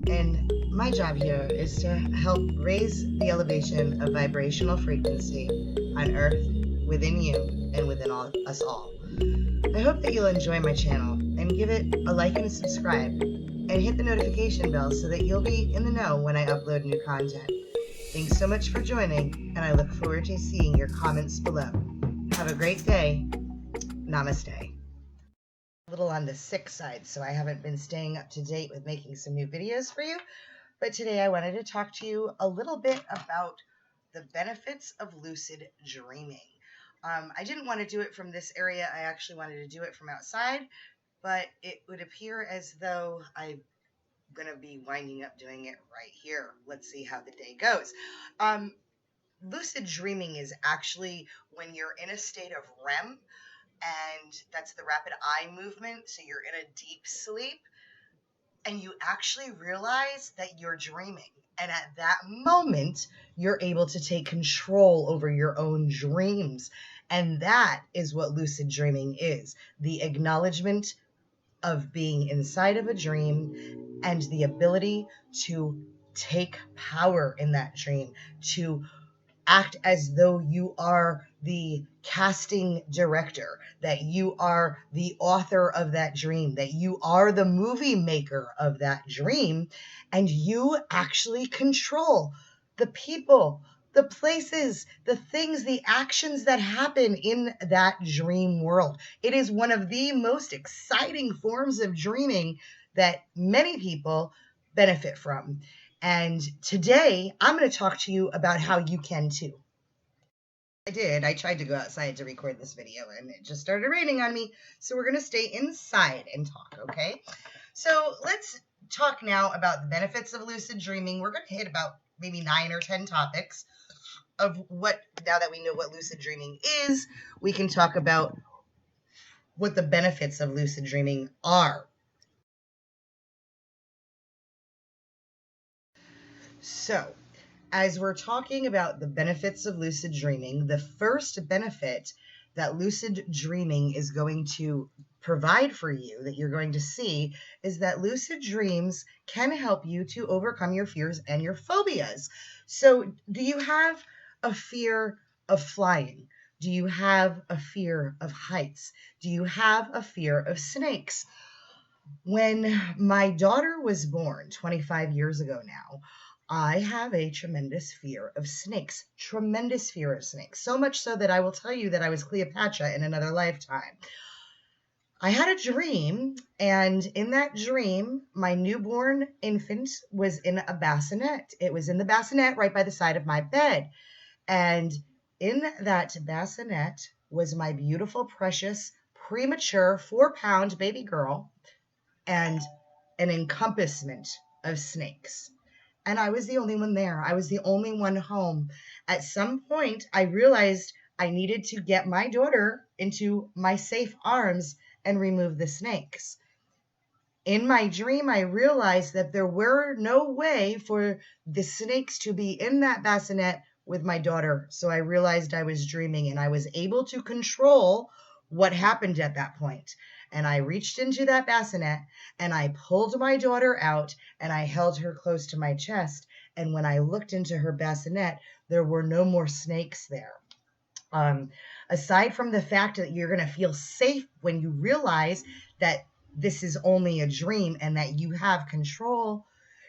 And my job here is to help raise the elevation of vibrational frequency on Earth, within you, and within us all. I hope that you'll enjoy my channel and give it a like and a subscribe and hit the notification bell so that you'll be in the know when I upload new content. Thanks so much for joining, and I look forward to seeing your comments below. Have a great day. Namaste. A little on the sick side, so I haven't been staying up to date with making some new videos for you. But today I wanted to talk to you a little bit about the benefits of lucid dreaming. I didn't want to do it from this area. I actually wanted to do it from outside, but it would appear as though I'm going to be winding up doing it right here. Let's see how the day goes. Lucid dreaming is actually when you're in a state of REM, and that's the rapid eye movement. So you're in a deep sleep and you actually realize that you're dreaming. And at that moment, you're able to take control over your own dreams. And that is what lucid dreaming is, the acknowledgement of being inside of a dream and the ability to take power in that dream, to act as though you are the casting director, that you are the author of that dream, that you are the movie maker of that dream, and you actually control the people, the places, the things, the actions that happen in that dream world. It is one of the most exciting forms of dreaming that many people benefit from. And today I'm going to talk to you about how you can too. I tried to go outside to record this video and it just started raining on me. So we're going to stay inside and talk, okay? So let's talk now about the benefits of lucid dreaming. We're going to hit about maybe 9 or 10 topics of what, now that we know what lucid dreaming is, we can talk about what the benefits of lucid dreaming are. So, as we're talking about the benefits of lucid dreaming, the first benefit that lucid dreaming is going to provide for you, that you're going to see, is that lucid dreams can help you to overcome your fears and your phobias. So, do you have a fear of flying? Do you have a fear of heights? Do you have a fear of snakes? When my daughter was born 25 years ago now, I have a tremendous fear of snakes, tremendous fear of snakes. So much so that I will tell you that I was Cleopatra in another lifetime. I had a dream, and in that dream, my newborn infant was in a bassinet. It was in the bassinet right by the side of my bed. And in that bassinet was my beautiful, precious, premature 4-pound baby girl and an encompassment of snakes. And I was the only one there. I was the only one home. At some point, I realized I needed to get my daughter into my safe arms and remove the snakes. In my dream, I realized that there were no way for the snakes to be in that bassinet with my daughter. So I realized I was dreaming, and I was able to control what happened at that point. And I reached into that bassinet and I pulled my daughter out and I held her close to my chest. And when I looked into her bassinet, there were no more snakes there. Aside from the fact that you're going to feel safe when you realize that this is only a dream and that you have control,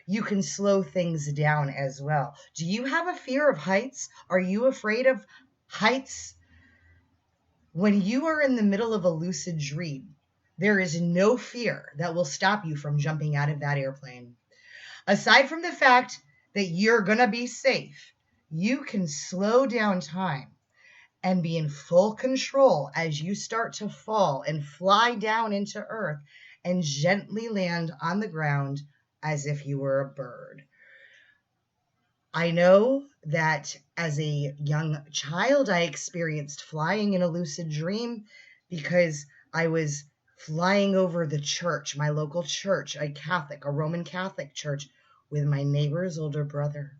you can slow things down as well. Do you have a fear of heights? Are you afraid of heights? When you are in the middle of a lucid dream, there is no fear that will stop you from jumping out of that airplane. Aside from the fact that you're going to be safe, you can slow down time and be in full control as you start to fall and fly down into earth and gently land on the ground as if you were a bird. I know that as a young child, I experienced flying in a lucid dream because I was flying over the church, my local church, a Roman Catholic church, with my neighbor's older brother.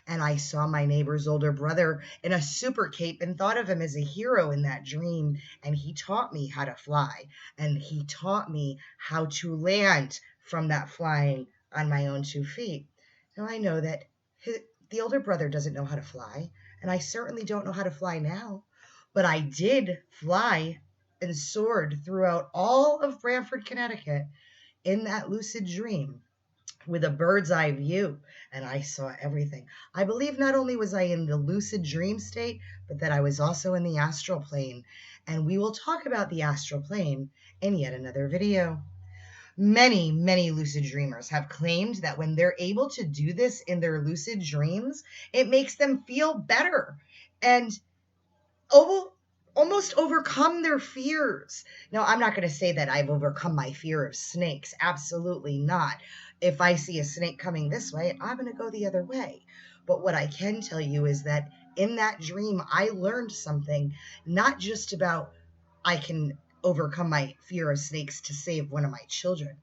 And I saw my neighbor's older brother in a super cape and thought of him as a hero in that dream. And he taught me how to fly. And he taught me how to land from that flying on my own 2 feet. Now I know that the older brother doesn't know how to fly, and I certainly don't know how to fly now, but I did fly and soared throughout all of Branford, Connecticut in that lucid dream with a bird's eye view, and I saw everything. I believe not only was I in the lucid dream state, but that I was also in the astral plane, and we will talk about the astral plane in yet another video. Many, many lucid dreamers have claimed that when they're able to do this in their lucid dreams, it makes them feel better and almost overcome their fears. Now, I'm not going to say that I've overcome my fear of snakes. Absolutely not. If I see a snake coming this way, I'm going to go the other way. But what I can tell you is that in that dream, I learned something, not just about I can overcome my fear of snakes to save one of my children,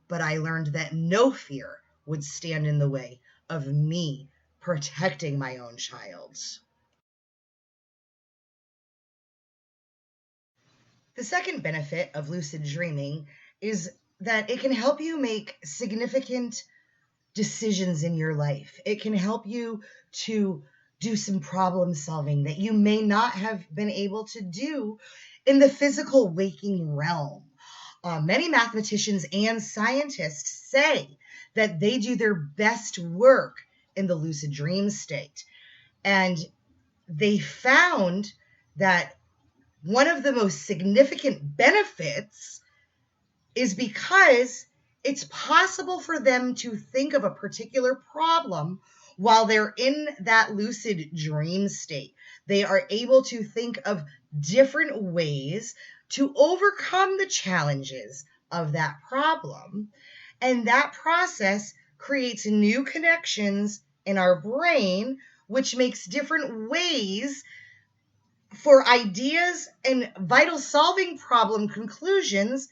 but I learned that no fear would stand in the way of me protecting my own child. The second benefit of lucid dreaming is that it can help you make significant decisions in your life. It can help you to do some problem solving that you may not have been able to do in the physical waking realm. Many mathematicians and scientists say that they do their best work in the lucid dream state. And they found that one of the most significant benefits is because it's possible for them to think of a particular problem while they're in that lucid dream state. They are able to think of different ways to overcome the challenges of that problem. And that process creates new connections in our brain, which makes different ways for ideas and vital solving problem conclusions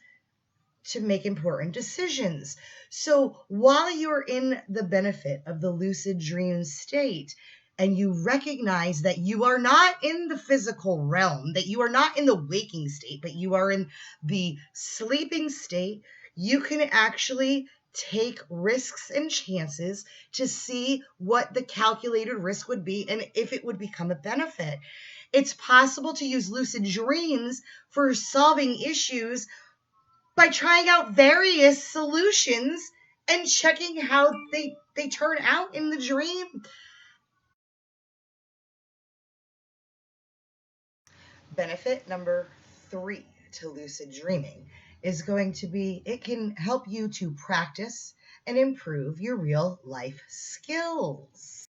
to make important decisions. So while you're in the benefit of the lucid dream state, and you recognize that you are not in the physical realm, that you are not in the waking state, but you are in the sleeping state, you can actually take risks and chances to see what the calculated risk would be and if it would become a benefit. It's possible to use lucid dreams for solving issues by trying out various solutions and checking how they turn out in the dream. Benefit number 3 to lucid dreaming is going to be it can help you to practice and improve your real life skills.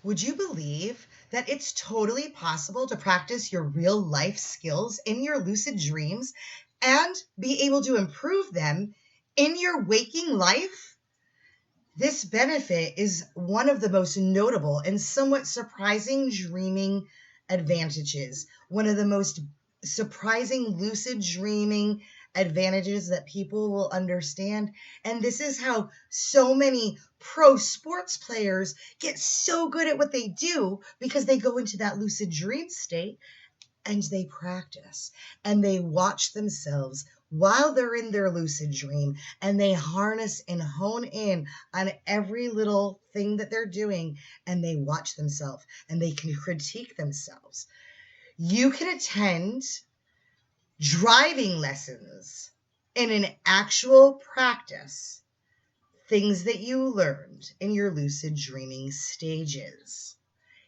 Would you believe that it's totally possible to practice your real life skills in your lucid dreams and be able to improve them in your waking life? This benefit is one of the most notable and somewhat surprising dreaming advantages. One of the most surprising lucid dreaming advantages that people will understand. And this is how so many pro sports players get so good at what they do, because they go into that lucid dream state and they practice and they watch themselves while they're in their lucid dream, and they harness and hone in on every little thing that they're doing, and they watch themselves and they can critique themselves. You can attend driving lessons in an actual practice things that you learned in your lucid dreaming stages.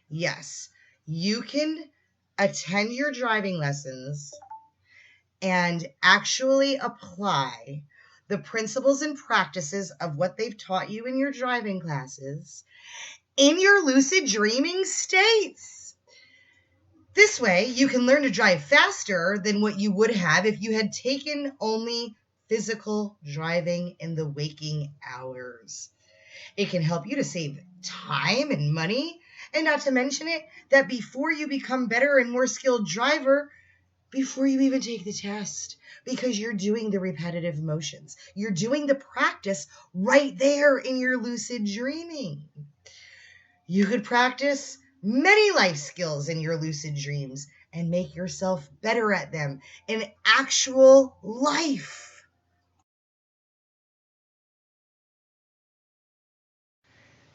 Yes, you can attend your driving lessons and actually apply the principles and practices of what they've taught you in your driving classes in your lucid dreaming states. This way, you can learn to drive faster than what you would have if you had taken only physical driving in the waking hours. It can help you to save time and money, and not to mention it, that before you become better and more skilled driver, before you even take the test, because you're doing the repetitive motions. You're doing the practice right there in your lucid dreaming. You could practice many life skills in your lucid dreams and make yourself better at them in actual life.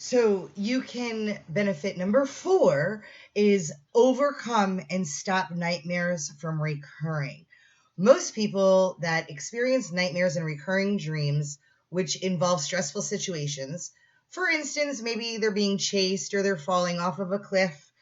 So you can benefit number 4 is overcome and stop nightmares from recurring. Most people that experience nightmares and recurring dreams, which involve stressful situations, for instance, maybe they're being chased or they're falling off of a cliff,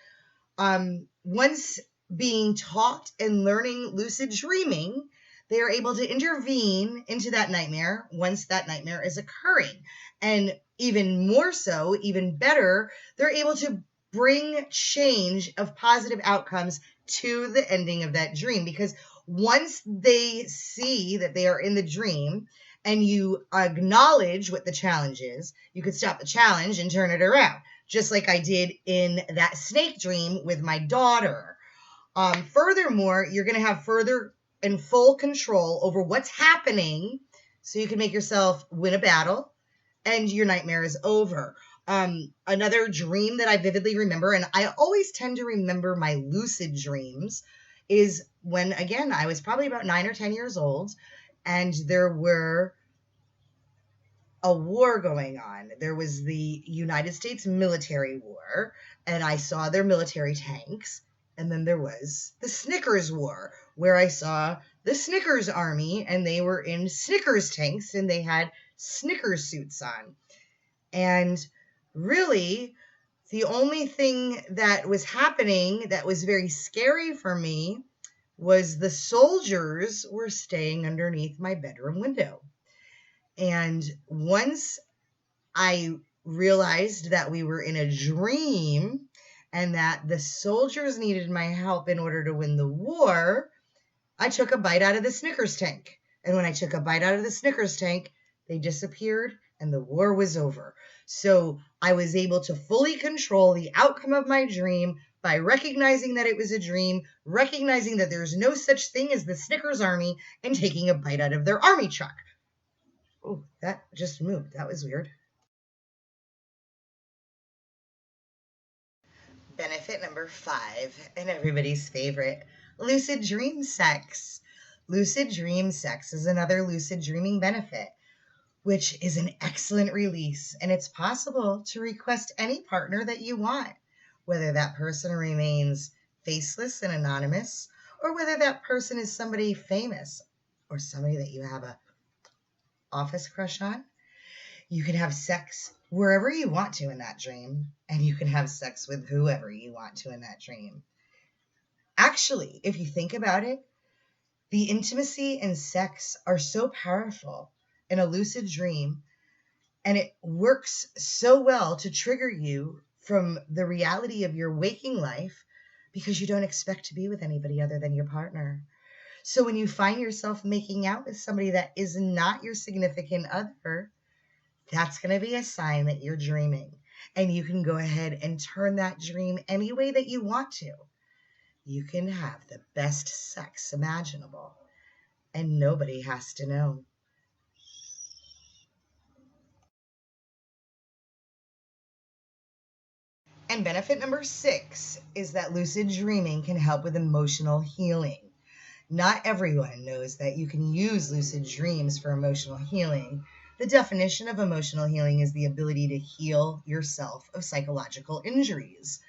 once being taught and learning lucid dreaming, they are able to intervene into that nightmare once that nightmare is occurring. And even more so, even better, they're able to bring change of positive outcomes to the ending of that dream. Because once they see that they are in the dream and you acknowledge what the challenge is, you could stop the challenge and turn it around, just like I did in that snake dream with my daughter. Furthermore, you're going to have further and full control over what's happening, so you can make yourself win a battle and your nightmare is over. Another dream that I vividly remember, and I always tend to remember my lucid dreams, is when, again, I was probably about 9 or 10 years old, and there were a war going on. There was the United States military war, and I saw their military tanks. And then there was the Snickers war, where I saw the Snickers army, and they were in Snickers tanks, and they had Snickers suits on. And really, the only thing that was happening that was very scary for me was the soldiers were staying underneath my bedroom window. And once I realized that we were in a dream and that the soldiers needed my help in order to win the war, I took a bite out of the Snickers tank. And when I took a bite out of the Snickers tank, they disappeared and the war was over. So I was able to fully control the outcome of my dream by recognizing that it was a dream, recognizing that there's no such thing as the Snickers army, and taking a bite out of their army truck. Oh, that just moved. That was weird. Benefit number 5, and everybody's favorite, lucid dream sex. Lucid dream sex is another lucid dreaming benefit, which is an excellent release, and it's possible to request any partner that you want, whether that person remains faceless and anonymous, or whether that person is somebody famous or somebody that you have a office crush on. You can have sex wherever you want to in that dream, and you can have sex with whoever you want to in that dream. Actually, if you think about it, the intimacy and sex are so powerful in a lucid dream, and it works so well to trigger you from the reality of your waking life because you don't expect to be with anybody other than your partner. So when you find yourself making out with somebody that is not your significant other, that's going to be a sign that you're dreaming. And you can go ahead and turn that dream any way that you want to. You can have the best sex imaginable, and nobody has to know. And benefit number 6 is that lucid dreaming can help with emotional healing. Not everyone knows that you can use lucid dreams for emotional healing. The definition of emotional healing is the ability to heal yourself of psychological injuries.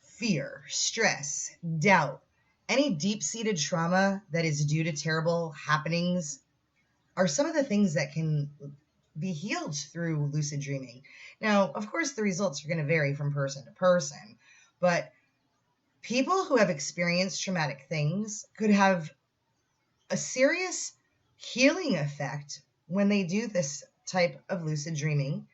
Fear, stress, doubt, any deep-seated trauma that is due to terrible happenings are some of the things that can be healed through lucid dreaming. Now, of course, the results are going to vary from person to person, but people who have experienced traumatic things could have a serious healing effect when they do this type of lucid dreaming.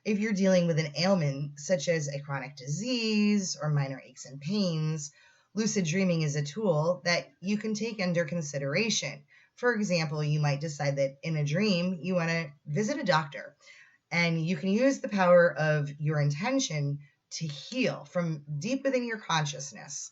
If you're dealing with an ailment such as a chronic disease or minor aches and pains, lucid dreaming is a tool that you can take under consideration. For example, you might decide that in a dream you want to visit a doctor, and you can use the power of your intention to heal from deep within your consciousness.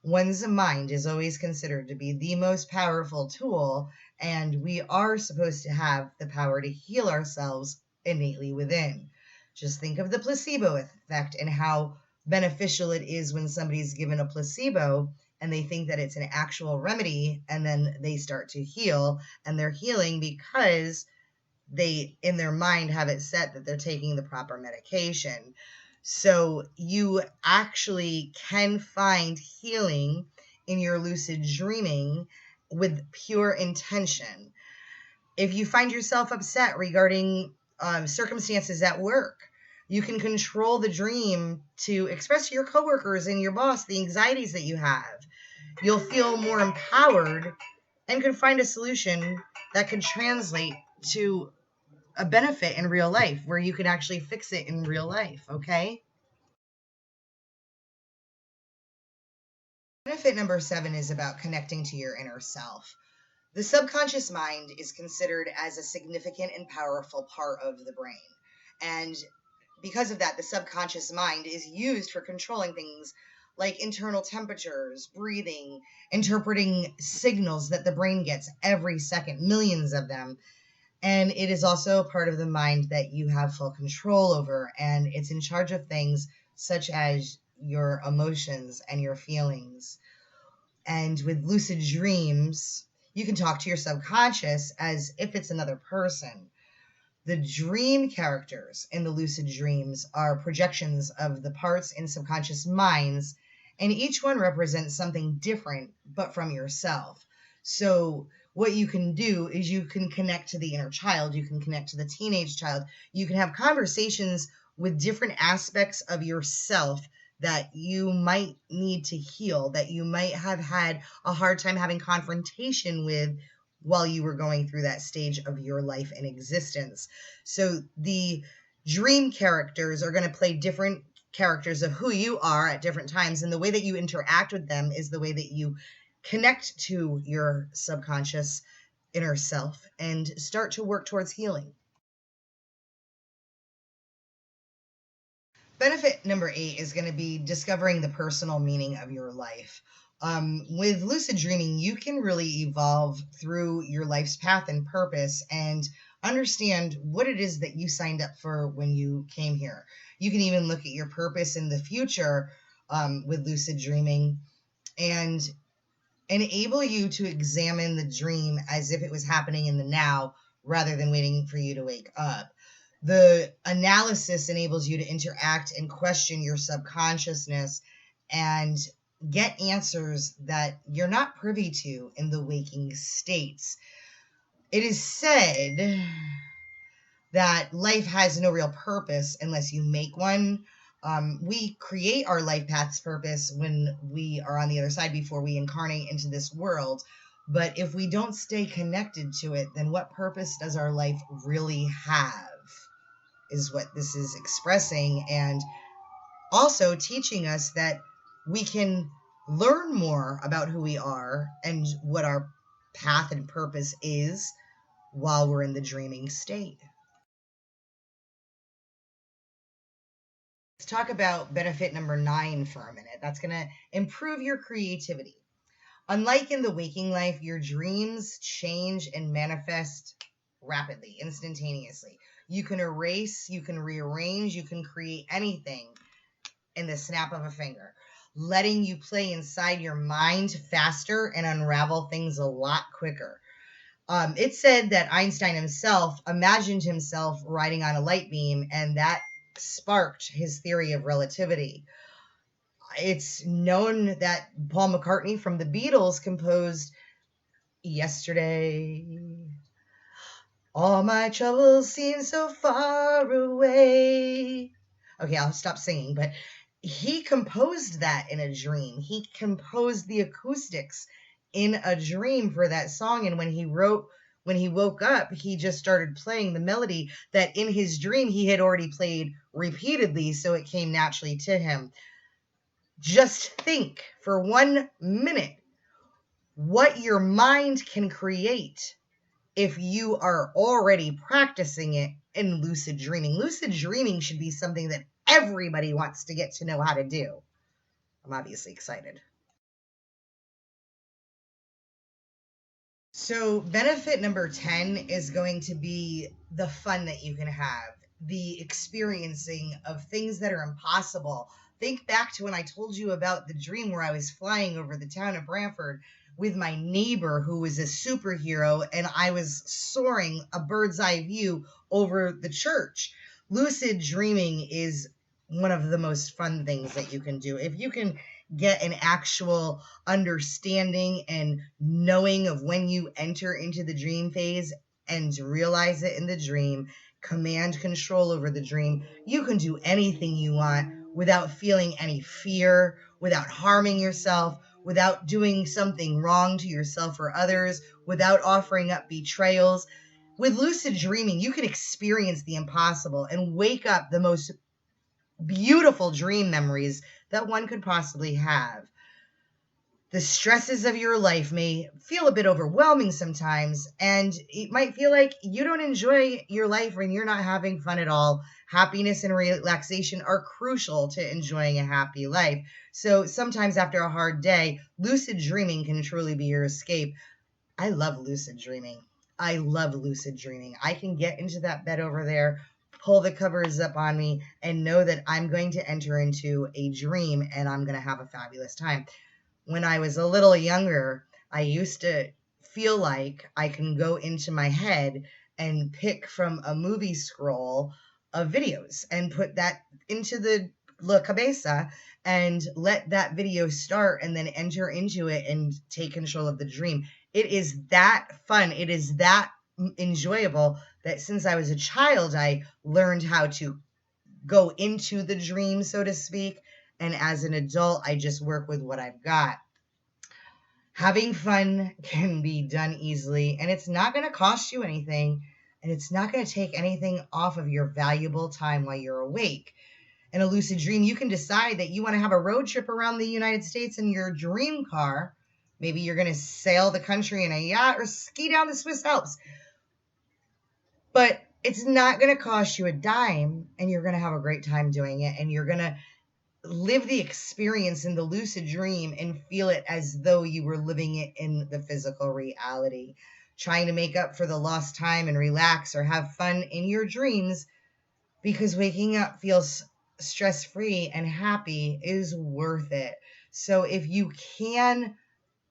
One's mind is always considered to be the most powerful tool, and we are supposed to have the power to heal ourselves innately within. Just think of the placebo effect and how beneficial it is when somebody's given a placebo and they think that it's an actual remedy, and then they start to heal, and they're healing because they, in their mind, have it set that they're taking the proper medication. So you actually can find healing in your lucid dreaming with pure intention. If you find yourself upset regarding circumstances at work, you can control the dream to express to your coworkers and your boss the anxieties that you have. You'll feel more empowered and can find a solution that can translate to a benefit in real life where you can actually fix it in real life, okay? Benefit number 7 is about connecting to your inner self. The subconscious mind is considered as a significant and powerful part of the brain. And because of that, the subconscious mind is used for controlling things like internal temperatures, breathing, interpreting signals that the brain gets every second, millions of them. And it is also a part of the mind that you have full control over, and it's in charge of things such as your emotions and your feelings. And with lucid dreams, you can talk to your subconscious as if it's another person. The dream characters in the lucid dreams are projections of the parts in subconscious minds, and each one represents something different but from yourself. So what you can do is you can connect to the inner child, you can connect to the teenage child, you can have conversations with different aspects of yourself that you might need to heal, that you might have had a hard time having confrontation with while you were going through that stage of your life and existence. So the dream characters are going to play different characters of who you are at different times, and the way that you interact with them is the way that you connect to your subconscious inner self and start to work towards healing. Benefit number 8 is going to be discovering the personal meaning of your life. With lucid dreaming, you can really evolve through your life's path and purpose and understand what it is that you signed up for when you came here. You can even look at your purpose in the future with lucid dreaming and enable you to examine the dream as if it was happening in the now rather than waiting for you to wake up. The analysis enables you to interact and question your subconsciousness and get answers that you're not privy to in the waking states. It is said that life has no real purpose unless you make one. We create our life path's purpose when we are on the other side before we incarnate into this world. But if we don't stay connected to it, then what purpose does our life really have? Is what this is expressing, and also teaching us that we can learn more about who we are and what our path and purpose is while we're in the dreaming state. Let's talk about benefit number 9 for a minute. That's going to improve your creativity. Unlike in the waking life, your dreams change and manifest rapidly, instantaneously. You can erase, you can rearrange, you can create anything in the snap of a finger, letting you play inside your mind faster and unravel things a lot quicker. It's said that Einstein himself imagined himself riding on a light beam, and that sparked his theory of relativity. It's known that Paul McCartney from the Beatles composed Yesterday. All my troubles seem so far away. Okay, I'll stop singing, but he composed that in a dream. He composed the acoustics in a dream for that song, and when he woke up, he just started playing the melody that in his dream he had already played repeatedly, so it came naturally to him. Just think for 1 minute what your mind can create if you are already practicing it in lucid dreaming. Lucid dreaming should be something that everybody wants to get to know how to do. I'm obviously excited. So benefit number 10 is going to be the fun that you can have, the experiencing of things that are impossible. Think back to when I told you about the dream where I was flying over the town of Brantford with my neighbor who was a superhero, and I was soaring a bird's eye view over the church. Lucid dreaming is one of the most fun things that you can do. If you can get an actual understanding and knowing of when you enter into the dream phase and realize it in the dream, command control over the dream, you can do anything you want without feeling any fear, without harming yourself, without doing something wrong to yourself or others, without offering up betrayals. With lucid dreaming, you can experience the impossible and wake up the most beautiful dream memories that one could possibly have. The stresses of your life may feel a bit overwhelming sometimes, and it might feel like you don't enjoy your life and you're not having fun at all. Happiness and relaxation are crucial to enjoying a happy life. So sometimes after a hard day, lucid dreaming can truly be your escape. I love lucid dreaming. I love lucid dreaming. I can get into that bed over there, pull the covers up on me, and know that I'm going to enter into a dream and I'm going to have a fabulous time. When I was a little younger, I used to feel like I can go into my head and pick from a movie scroll of videos and put that into the La Cabeza and let that video start and then enter into it and take control of the dream. It is that fun. It is that enjoyable that since I was a child, I learned how to go into the dream, so to speak. And as an adult, I just work with what I've got. Having fun can be done easily, and it's not going to cost you anything, and it's not going to take anything off of your valuable time while you're awake. In a lucid dream, you can decide that you want to have a road trip around the United States in your dream car. Maybe you're going to sail the country in a yacht or ski down the Swiss Alps. But it's not going to cost you a dime, and you're going to have a great time doing it, and you're going to live the experience in the lucid dream and feel it as though you were living it in the physical reality. Trying to make up for the lost time and relax or have fun in your dreams, because waking up feels stress-free and happy is worth it. So if you can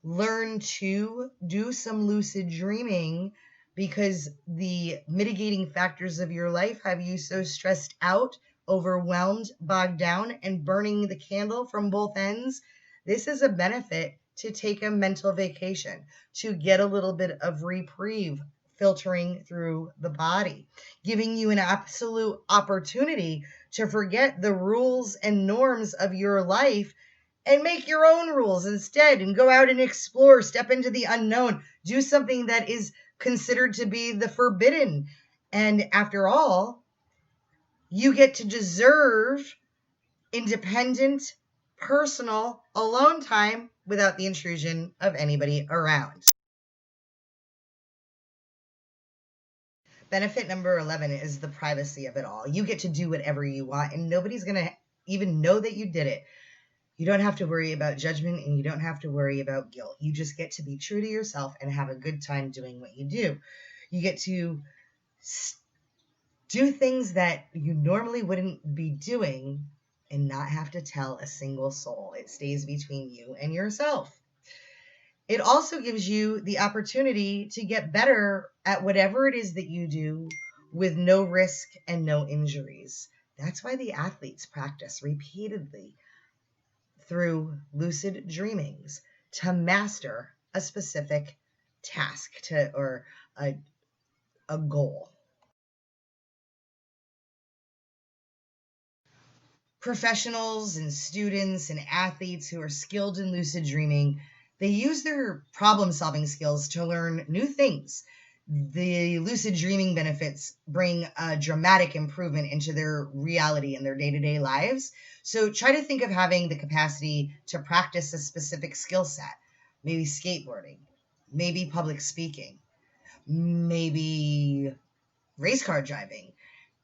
learn to do some lucid dreaming, because the mitigating factors of your life have you so stressed out, overwhelmed, bogged down, and burning the candle from both ends, this is a benefit to take a mental vacation, to get a little bit of reprieve filtering through the body, giving you an absolute opportunity to forget the rules and norms of your life and make your own rules instead and go out and explore, step into the unknown, do something that is considered to be the forbidden. And after all, you get to deserve independent, personal, alone time without the intrusion of anybody around. Benefit number 11 is the privacy of it all. You get to do whatever you want, and nobody's going to even know that you did it. You don't have to worry about judgment, and you don't have to worry about guilt. You just get to be true to yourself and have a good time doing what you do. You get to do things that you normally wouldn't be doing and not have to tell a single soul. It stays between you and yourself. It also gives you the opportunity to get better at whatever it is that you do with no risk and no injuries. That's why the athletes practice repeatedly through lucid dreamings to master a specific task or a goal. Professionals and students and athletes who are skilled in lucid dreaming, they use their problem-solving skills to learn new things. The lucid dreaming benefits bring a dramatic improvement into their reality and their day-to-day lives. So try to think of having the capacity to practice a specific skill set, maybe skateboarding, maybe public speaking, maybe race car driving.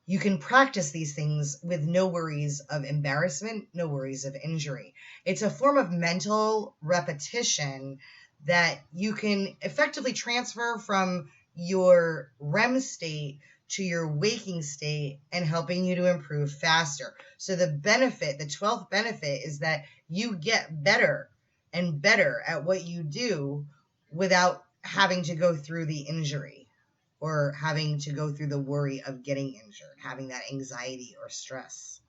You can practice these things with no worries of embarrassment, no worries of injury. It's a form of mental repetition that you can effectively transfer from your REM state to your waking state and helping you to improve faster. So the 12th benefit is that you get better and better at what you do without having to go through the injury or having to go through the worry of getting injured, having that anxiety or stress.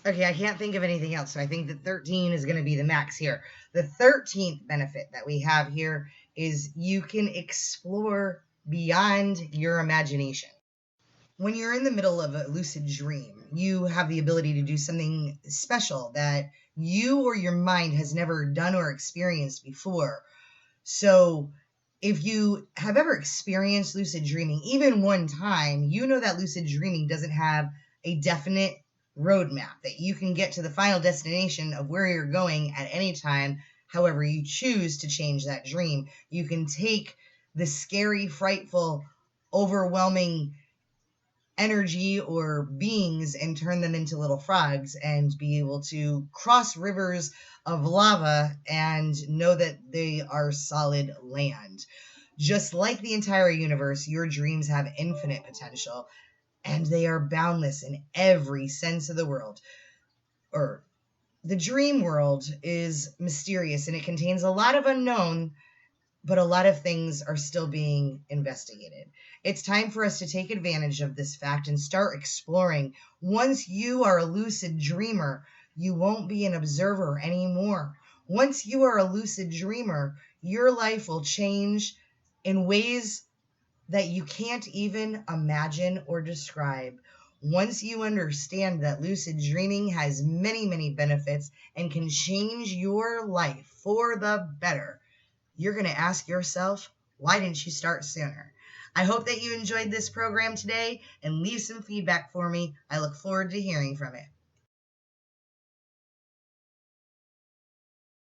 Okay, I can't think of anything else, so I think that 13 is going to be the max here. The 13th benefit that we have here is you can explore beyond your imagination. When you're in the middle of a lucid dream, you have the ability to do something special that you or your mind has never done or experienced before. So, if you have ever experienced lucid dreaming, even one time, you know that lucid dreaming doesn't have a definite roadmap, that you can get to the final destination of where you're going at any time, however you choose to change that dream. You can take the scary, frightful, overwhelming energy or beings and turn them into little frogs and be able to cross rivers of lava and know that they are solid land. Just like the entire universe, your dreams have infinite potential and they are boundless in every sense of the world. Or the dream world is mysterious and it contains a lot of unknown, but a lot of things are still being investigated. It's time for us to take advantage of this fact and start exploring. Once you are a lucid dreamer, you won't be an observer anymore. Once you are a lucid dreamer, your life will change in ways that you can't even imagine or describe. Once you understand that lucid dreaming has many, many benefits and can change your life for the better, you're going to ask yourself, why didn't you start sooner? I hope that you enjoyed this program today and leave some feedback for me. I look forward to hearing from it.